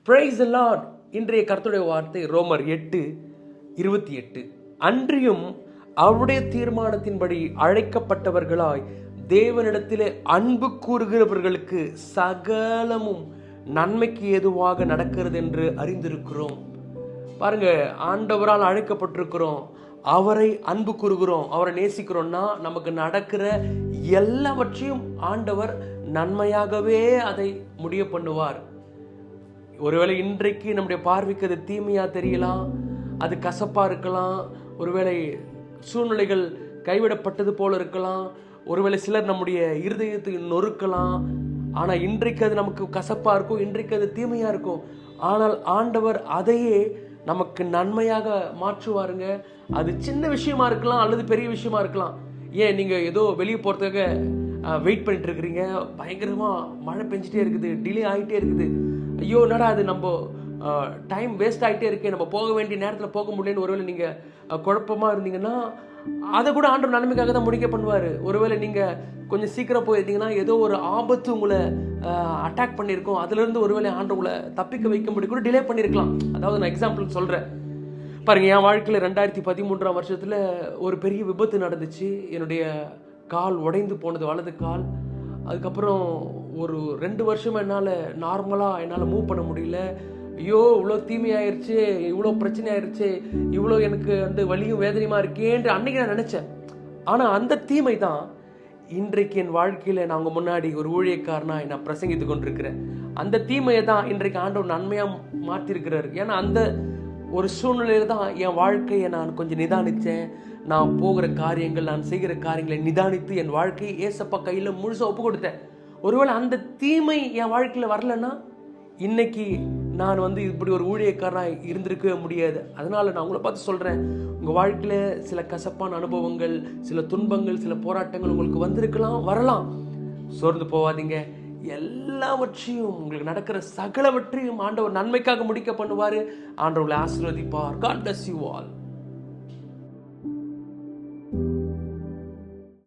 Praise the Lord. இன்றைய கர்த்தருடைய வார்த்தை ரோமர் 8:28. அன்றியும் அவருடைய தீர்மானத்தின்படி அழைக்கப்பட்டவர்களாய் தேவனிடத்திலே அன்பு கூறுகிறவர்களுக்கு சகலமும் நன்மைக்கு ஏதுவாக நடக்கிறது என்று அறிந்திருக்கிறோம். பாருங்க, ஆண்டவரால் அழைக்கப்பட்டிருக்கிறோம், அவரை அன்பு கூறுகிறோம், அவரை நேசிக்கிறோம்னா நமக்கு நடக்கிற எல்லாவற்றையும் ஆண்டவர் நன்மையாகவே அதை முடிய பண்ணுவார். ஒருவேளை இன்றைக்கு நம்முடைய பார்வைக்கு அது தீமையா தெரியலாம், அது கசப்பா இருக்கலாம், ஒருவேளை சூழ்நிலைகள் கைவிடப்பட்டது போல இருக்கலாம், ஒருவேளை சிலர் நம்முடைய இருதயத்தை நொறுக்கலாம். ஆனா இன்றைக்கு அது நமக்கு கசப்பா இருக்கும், இன்றைக்கு அது தீமையா இருக்கும். ஆனால் ஆண்டவர் அதையே நமக்கு நன்மையாக மாற்றுவாருங்க. அது சின்ன விஷயமா இருக்கலாம் அல்லது பெரிய விஷயமா இருக்கலாம். ஏன் நீங்க ஏதோ வெளியே போறதுக்காக வெயிட் பண்ணிட்டு இருக்கிறீங்க, பயங்கரமா மழை பெஞ்சிட்டே இருக்குது, டிலே ஆகிட்டே இருக்குது, ஐயோ என்னடா அது நம்ம டைம் வேஸ்ட் ஆகிட்டே இருக்கே, நம்ம போக வேண்டிய நேரத்தில் போக முடியலன்னு ஒருவேளை நீங்கள் குழப்பமாக இருந்தீங்கன்னா அதை கூட ஆண்டவர் நன்மைக்காக தான் முடிக்க பண்ணுவார். ஒருவேளை நீங்கள் கொஞ்சம் சீக்கிரம் போயிருந்தீங்கன்னா ஏதோ ஒரு ஆபத்து உங்களை அட்டாக் பண்ணியிருக்கோம், அதுலேருந்து ஒருவேளை ஆண்டவர் உங்களை தப்பிக்க வைக்கும்படி கூட டிலே பண்ணியிருக்கலாம். அதாவது நான் எக்ஸாம்பிள் சொல்கிறேன் பாருங்க, என் வாழ்க்கையில் 2013 வருஷத்தில் ஒரு பெரிய விபத்து நடந்துச்சு. என்னுடைய கால் உடைந்து போனது, வலது கால். அதுக்கப்புறம் ஒரு 2 வருஷமாக என்னால் மூவ் பண்ண முடியல. ஐயோ இவ்வளோ தீமையாயிருச்சு, இவ்வளோ பிரச்சனை ஆயிடுச்சு, இவ்வளோ எனக்கு வலியும் வேதனையுமா இருக்கேன்னு அன்னைக்கு நான் நினச்சேன். ஆனால் அந்த தீமை தான் இன்றைக்கு என் வாழ்க்கையில் நான் உங்கள் முன்னாடி ஒரு ஊழியக்காரனாக நான் பிரசங்கித்து கொண்டிருக்கிறேன். அந்த தீமையை தான் இன்றைக்கு ஆண்டவர் நன்மையாக மாற்றிருக்கிறார். ஏன்னா அந்த ஒரு சூழ்நிலையில தான் என் வாழ்க்கையை நான் கொஞ்சம் நிதானித்தேன். நான் போகிற காரியங்கள், நான் செய்கிற காரியங்களை நிதானித்து என் வாழ்க்கையை ஏசப்பா கையில் முழுசாக ஒப்பு கொடுத்தேன். ஒருவேளை அந்த தீமை என் வாழ்க்கையில் வரலன்னா இன்னைக்கு நான் இப்படி ஒரு ஊழியக்காரனாக இருந்திருக்கவே முடியாது. அதனால நான் உங்களை பார்த்து சொல்கிறேன், உங்கள் வாழ்க்கையில் சில கசப்பான அனுபவங்கள், சில துன்பங்கள், சில போராட்டங்கள் உங்களுக்கு வந்திருக்கலாம், வரலாம். சோர்ந்து போவாதீங்க. எல்லாவற்றையும், உங்களுக்கு நடக்கிற சகலவற்றையும் ஆண்டவர் நன்மைக்காக முடிக்க பண்ணுவார். ஆண்டவர்களை ஆசீர்வதிப்பார். God bless you all.